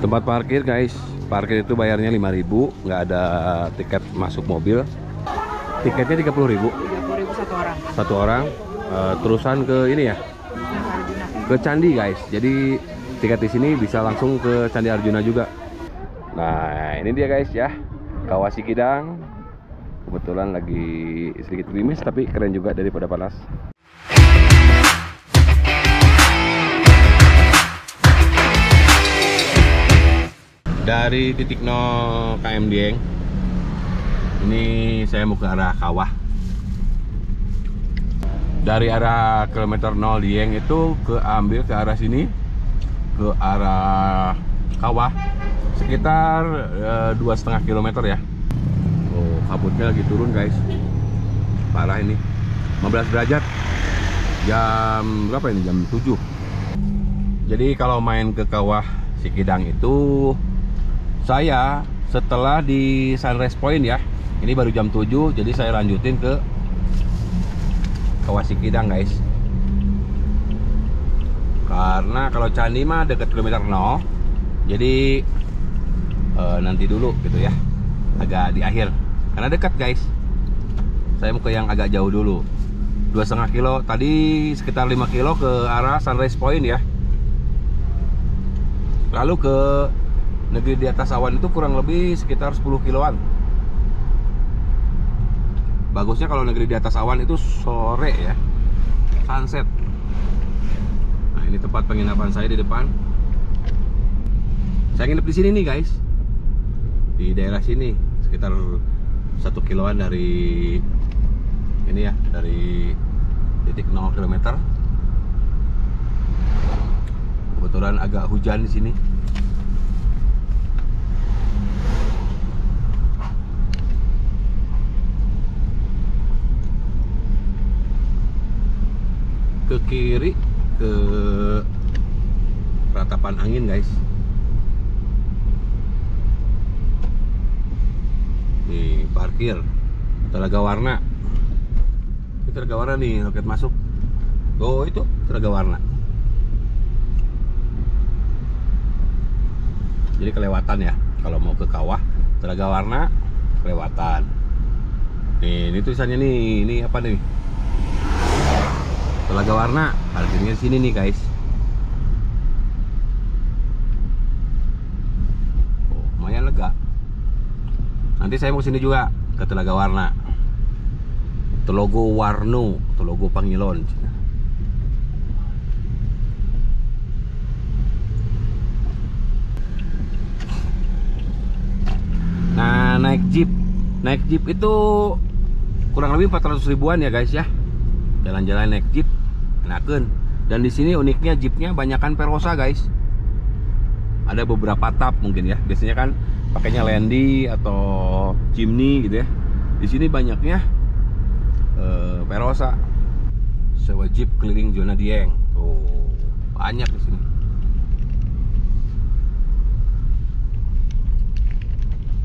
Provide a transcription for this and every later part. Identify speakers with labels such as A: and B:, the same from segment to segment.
A: Tempat parkir guys, parkir itu bayarnya 5.000, nggak ada tiket masuk mobil. Tiketnya 30.000.
B: 30.000 satu orang.
A: Satu orang. Terusan ke ini ya, ke Candi guys. Jadi tiket di sini bisa langsung ke Candi Arjuna juga. Nah ini dia guys ya, Kawah Sikidang. Kebetulan lagi sedikit gerimis tapi keren juga daripada panas. Dari titik 0 KM Dieng, ini saya mau ke arah Kawah. Dari arah kilometer 0 Dieng itu ambil ke arah sini, ke arah Kawah, sekitar 2,5 km ya. Oh, kabutnya lagi turun guys, parah ini. 15 derajat. Jam berapa ini? Jam 7. Jadi kalau main ke Kawah Sikidang itu, saya setelah di Sunrise Point ya, ini baru jam 7, jadi saya lanjutin ke Kawah Sikidang guys. Karena kalau Candi mah dekat kilometer 0, jadi nanti dulu gitu ya, agak di akhir, karena dekat guys. Saya mau ke yang agak jauh dulu, 2,5 kilo, tadi sekitar 5 kilo ke arah Sunrise Point ya. Lalu ke Negeri di Atas Awan itu kurang lebih sekitar 10 kiloan. Bagusnya kalau Negeri di Atas Awan itu sore ya, sunset. Nah ini tempat penginapan saya di depan. Saya nginep di sini nih guys, di daerah sini, sekitar 1 kiloan dari ini ya, dari titik 0 km. Kebetulan agak hujan di sini. Ke kiri ke ratapan angin guys. Nih parkir Telaga Warna. Ini Telaga Warna nih, loket masuk. Oh itu Telaga Warna. Jadi kelewatan ya kalau mau ke Kawah Telaga Warna, kelewatan. Nih ini tulisannya nih, ini apa nih? Telaga Warna, parkirnya sini nih guys. Oh, lumayan lega. Nanti saya mau sini juga ke Telaga Warna, Telogo Warno, Telogo Pangilon. Nah naik jeep itu kurang lebih 400 ribuan ya guys ya. Jalan-jalan naik jeep enakeun. Dan di sini uniknya jeepnya banyakan Perosa guys. Ada beberapa tap mungkin ya. Biasanya kan pakainya Landy atau Jimny gitu ya. Di sini banyaknya Perosa. Sewa jeep keliling zona Dieng. Tuh, banyak di sini.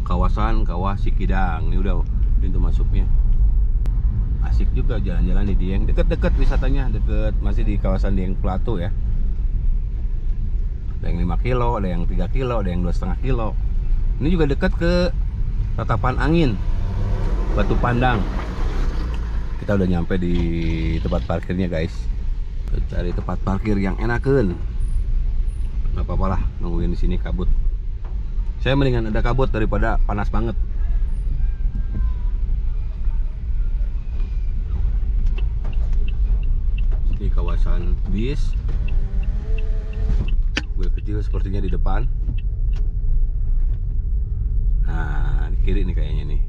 A: Kawasan Kawah Sikidang. Ini udah pintu masuknya. Asik juga jalan-jalan di Dieng, deket-deket wisatanya, deket, masih di kawasan Dieng Plateau ya. Ada yang 5 kilo, ada yang 3 kilo, ada yang 2,5 kilo. Ini juga dekat ke Ratapan Angin, Batu Pandang. Kita udah nyampe di tempat parkirnya guys. Cari tempat parkir yang enakeun. Gak apa-apa lah, nungguin di sini kabut. Saya mendingan ada kabut daripada panas banget. Di kawasan bis, mobil kecil sepertinya di depan. Nah di kiri nih kayaknya nih.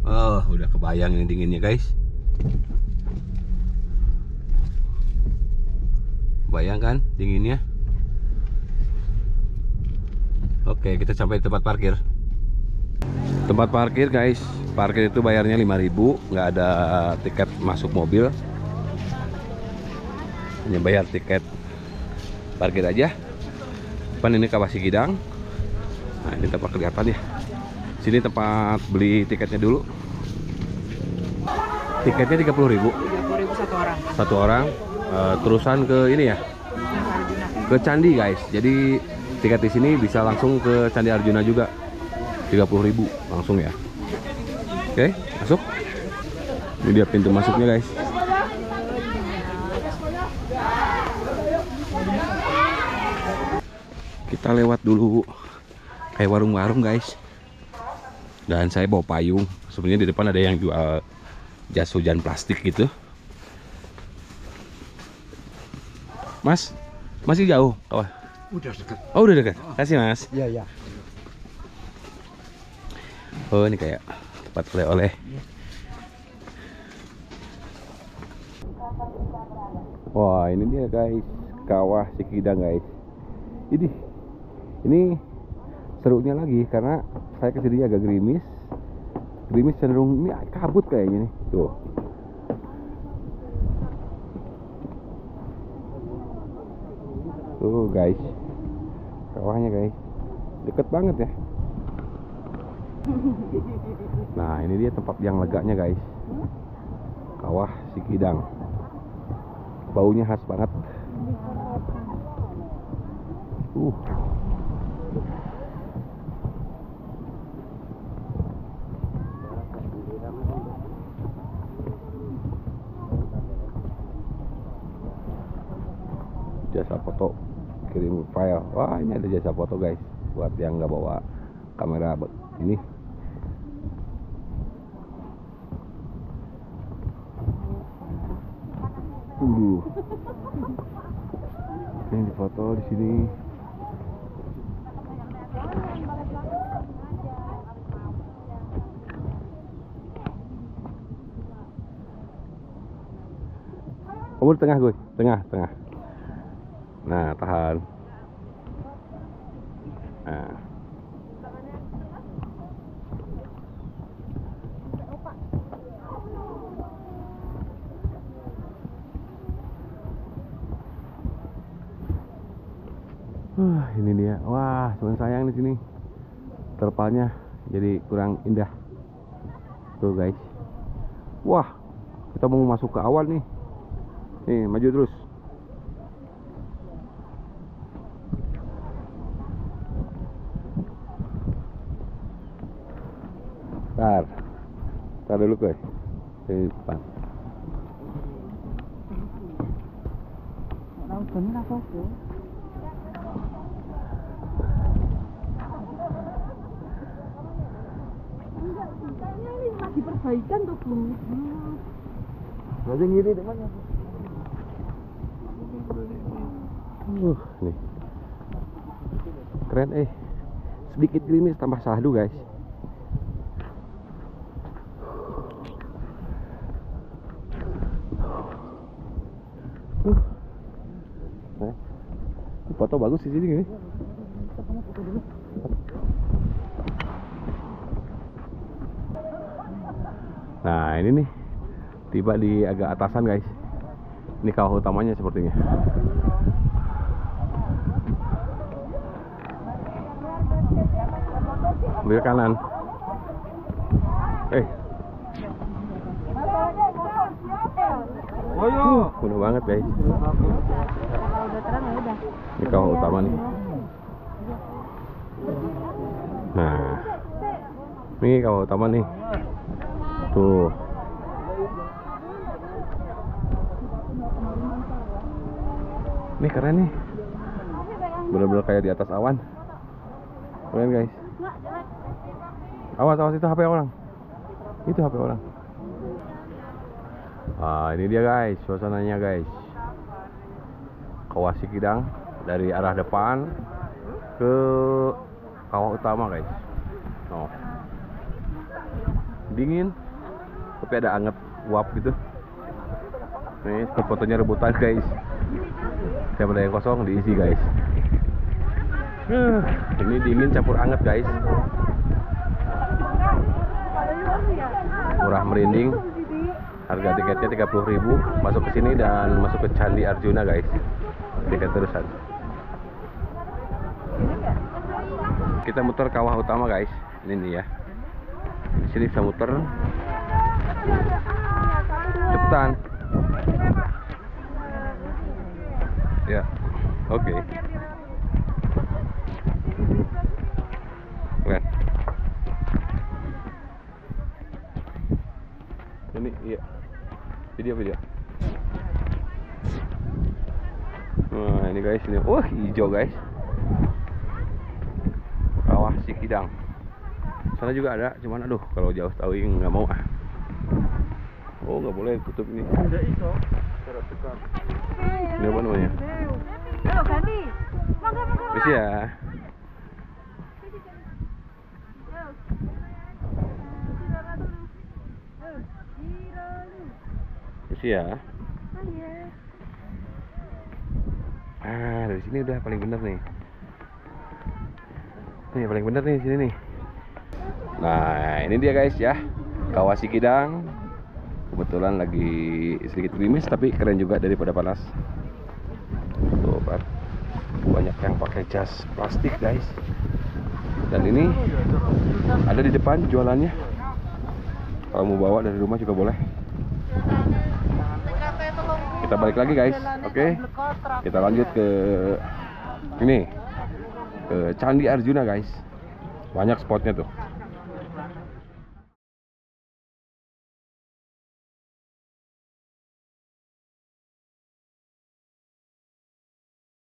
A: Oh udah kebayang ini dinginnya guys. Bayang kan dinginnya. Oke kita sampai di tempat parkir. Tempat parkir guys, parkir itu bayarnya 5.000, nggak ada tiket masuk mobil. Hanya bayar tiket parkir aja. Depan ini Kawah Sikidang. Nah ini tempat kelihatan ya. Sini tempat beli tiketnya dulu. Tiketnya 30.000.
B: 30.000 satu orang.
A: Satu orang. Terusan ke ini ya, ke Candi guys. Jadi tiket di sini bisa langsung ke Candi Arjuna juga. 30.000 langsung ya. Oke, masuk. Ini dia pintu masuknya guys. Kita lewat dulu kayak warung-warung guys. Dan saya bawa payung. Sebenarnya di depan ada yang jual jas hujan plastik gitu. Mas, masih jauh kawah?
C: Udah dekat.
A: Oh udah dekat. Kasih mas.
C: Iya ya.
A: Oh ini kayak tempat oleh-oleh. Wah ini dia guys, Kawah Sikidang guys. Ini serunya lagi karena saya kesini agak gerimis. Gerimis cenderung ini kabut kayaknya nih. Tuh. Tuh guys, kawahnya guys, deket banget ya. Nah ini dia tempat yang leganya guys, Kawah Sikidang. Baunya khas banget. Jasa foto, kirim file. Wah ini ada jasa foto guys, buat yang nggak bawa kamera ini. Ini difoto di sini. Kamu di tengah gue, tengah. Nah, tahan. Nah. Ini dia. Wah, cuman sayang di sini. Terpalnya jadi kurang indah. Tuh, guys. Wah, kita mau masuk ke awal nih. Nih, maju terus. Tar dulu guys. Di depan.
B: Diperbaikan tuh Bu.
C: Masih ngiri temannya.
A: Nih. Keren sedikit gerimis tambah sahdu guys. Foto bagus di sini nih. Nah ini nih, tiba di agak atasan guys. Ini kawah utamanya sepertinya. Ambil kanan. Mudah banget guys. Ini kawah utama nih. Nah, ini kawah utama nih. Tuh. Ini keren nih. Bener-bener kayak di atas awan. Keren guys. Awas itu HP orang. Itu HP orang. Nah, ini dia guys, suasananya guys. Kawah Sikidang dari arah depan ke kawah utama guys. Oh. Dingin, tapi ada anget uap gitu. Nih, fotonya rebutan guys. Siapa ada yang kosong diisi guys. Ini dingin campur anget guys. Murah merinding. Harga tiketnya 30.000. Masuk ke sini dan masuk ke Candi Arjuna guys. Tiket terusan. Kita muter kawah utama guys. Ini nih ya. Di sini bisa muter. Cepetan. Ya. Oke. Video. Nah, ini guys, ini. Wah, hijau guys. Kawah Sikidang. Sana juga ada, cuman aduh kalau jauh tahu nggak mau ah. Oh, nggak boleh tutup ini. Ini apa namanya?
B: Ayo ganti. Mangga.
A: Bisa ya. Bisa ya. Ah, dari sini udah paling bener nih. Nih paling bener nih sini nih. Nah, ini dia guys ya. Kawah Sikidang. Kebetulan lagi sedikit gerimis tapi keren juga daripada panas. Tuh, banyak yang pakai jas plastik guys. Dan ini ada di depan jualannya. Kalau mau bawa dari rumah juga boleh. Kita balik lagi guys. Oke. Kita lanjut ke ini. Ke Candi Arjuna guys. Banyak spotnya tuh.